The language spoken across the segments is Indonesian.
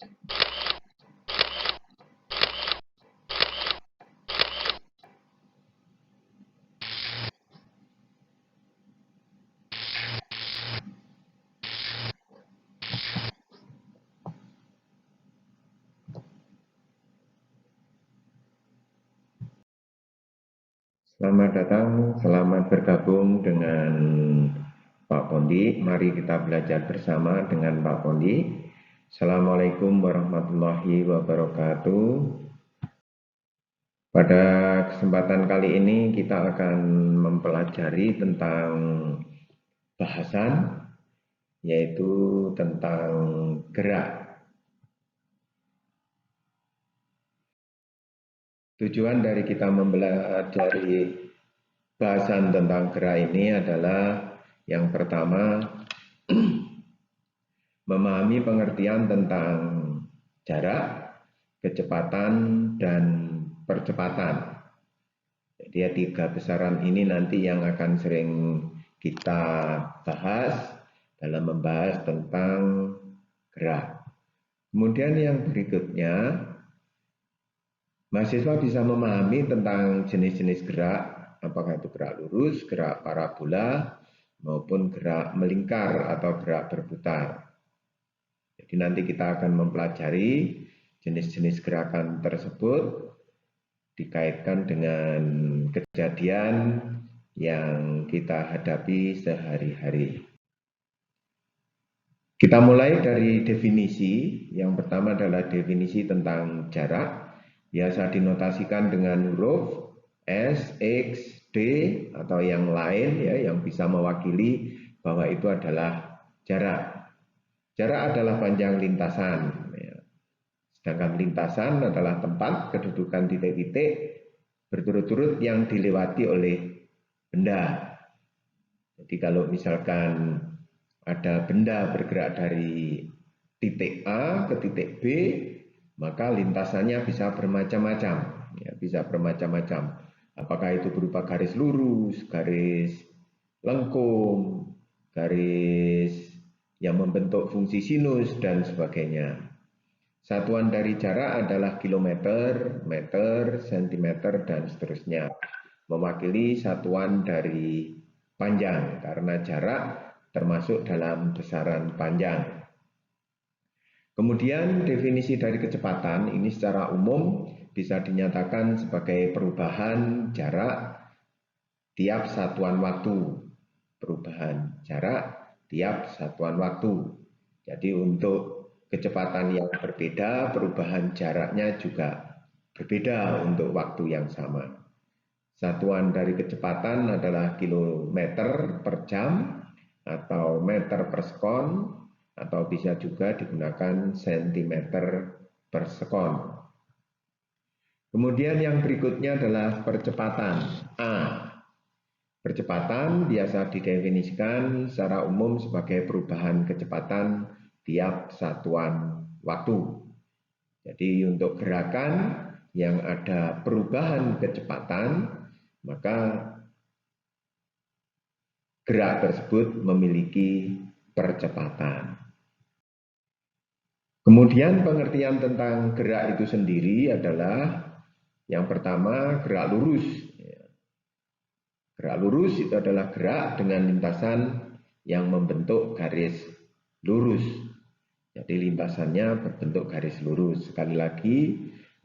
Selamat datang, selamat bergabung dengan Pak Pondi. Mari kita belajar bersama dengan Pak Pondi. Assalamualaikum warahmatullahi wabarakatuh. Pada kesempatan kali ini kita akan mempelajari tentang bahasan, yaitu tentang gerak. Tujuan dari kita mempelajari bahasan tentang gerak ini adalah yang pertama, memahami pengertian tentang jarak, kecepatan, dan percepatan. Jadi tiga besaran ini nanti yang akan sering kita bahas dalam membahas tentang gerak. Kemudian yang berikutnya, mahasiswa bisa memahami tentang jenis-jenis gerak, apakah itu gerak lurus, gerak parabola, maupun gerak melingkar atau gerak berputar. Jadi nanti kita akan mempelajari jenis-jenis gerakan tersebut dikaitkan dengan kejadian yang kita hadapi sehari-hari. Kita mulai dari definisi. Yang pertama adalah definisi tentang jarak. Biasa dinotasikan dengan huruf S, X, D, atau yang lain ya, yang bisa mewakili bahwa itu adalah jarak. Jarak adalah panjang lintasan. Sedangkan lintasan adalah tempat kedudukan titik-titik berturut-turut yang dilewati oleh benda. Jadi kalau misalkan ada benda bergerak dari titik A ke titik B, maka lintasannya bisa bermacam-macam. Ya, bisa bermacam-macam. Apakah itu berupa garis lurus, garis lengkung, garis yang membentuk fungsi sinus, dan sebagainya. Satuan dari jarak adalah kilometer, meter, sentimeter, dan seterusnya. Mewakili satuan dari panjang, karena jarak termasuk dalam besaran panjang. Kemudian definisi dari kecepatan ini secara umum bisa dinyatakan sebagai perubahan jarak tiap satuan waktu. Perubahan jarak tiap satuan waktu. Jadi untuk kecepatan yang berbeda, perubahan jaraknya juga berbeda untuk waktu yang sama. Satuan dari kecepatan adalah kilometer per jam atau meter per sekon, atau bisa juga digunakan sentimeter per sekon. Kemudian yang berikutnya adalah percepatan A. Percepatan biasa didefinisikan secara umum sebagai perubahan kecepatan tiap satuan waktu. Jadi untuk gerakan yang ada perubahan kecepatan, maka gerak tersebut memiliki percepatan. Kemudian pengertian tentang gerak itu sendiri adalah yang pertama gerak lurus. Gerak lurus itu adalah gerak dengan lintasan yang membentuk garis lurus. Jadi lintasannya berbentuk garis lurus. Sekali lagi,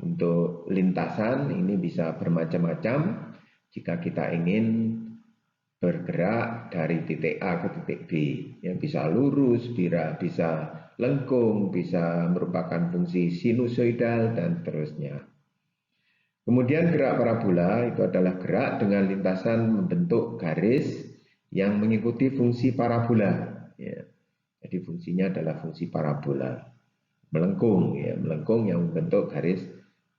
untuk lintasan ini bisa bermacam-macam. Jika kita ingin bergerak dari titik A ke titik B, yang bisa lurus, bisa lengkung, bisa merupakan fungsi sinusoidal, dan seterusnya. Kemudian gerak parabola itu adalah gerak dengan lintasan membentuk garis yang mengikuti fungsi parabola. Ya. Jadi fungsinya adalah fungsi parabola. Melengkung, ya, melengkung yang membentuk garis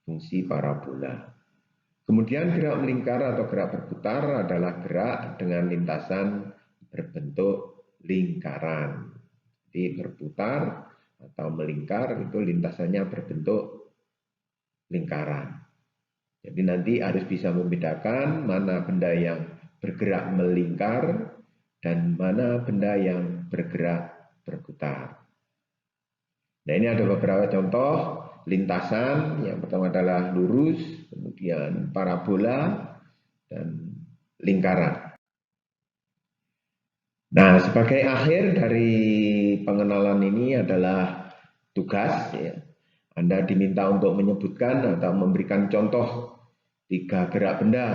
fungsi parabola. Kemudian gerak melingkar atau gerak berputar adalah gerak dengan lintasan berbentuk lingkaran. Jadi berputar atau melingkar itu lintasannya berbentuk lingkaran. Jadi nanti harus bisa membedakan mana benda yang bergerak melingkar dan mana benda yang bergerak berputar. Nah, ini ada beberapa contoh lintasan. Yang pertama adalah lurus, kemudian parabola, dan lingkaran. Nah, sebagai akhir dari pengenalan ini adalah tugas. Ya. Anda diminta untuk menyebutkan atau memberikan contoh 3 gerak benda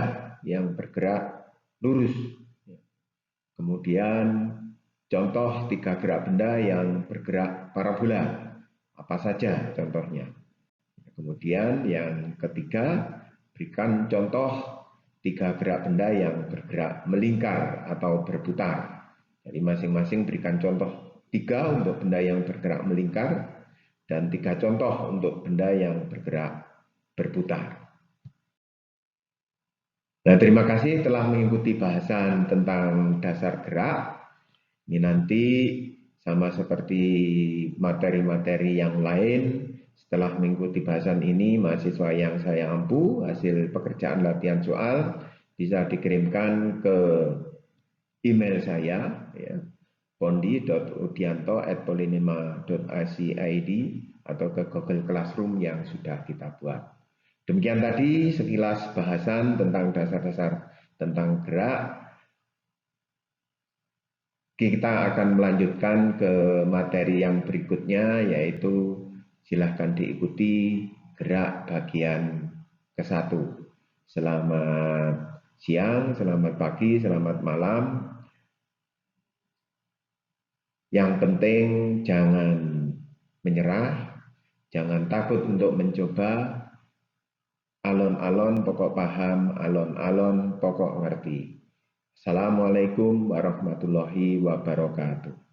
yang bergerak lurus. Kemudian contoh 3 gerak benda yang bergerak parabola. Apa saja contohnya? Kemudian yang ketiga, berikan contoh 3 gerak benda yang bergerak melingkar atau berputar. Jadi masing-masing berikan contoh 3 untuk benda yang bergerak melingkar dan 3 contoh untuk benda yang bergerak berputar. Nah, terima kasih telah mengikuti bahasan tentang dasar gerak. Ini nanti sama seperti materi-materi yang lain, setelah mengikuti bahasan ini, mahasiswa yang saya ampu, hasil pekerjaan latihan soal, bisa dikirimkan ke email saya, ya, pondi.udianto@polinema.ac.id atau ke Google Classroom yang sudah kita buat. Demikian tadi sekilas bahasan tentang dasar-dasar tentang gerak. Kita akan melanjutkan ke materi yang berikutnya, yaitu silahkan diikuti gerak bagian ke-1. Selamat siang, selamat pagi, selamat malam. Yang penting jangan menyerah, jangan takut untuk mencoba. Alon-alon pokok paham, alon-alon pokok ngerti. Assalamualaikum warahmatullahi wabarakatuh.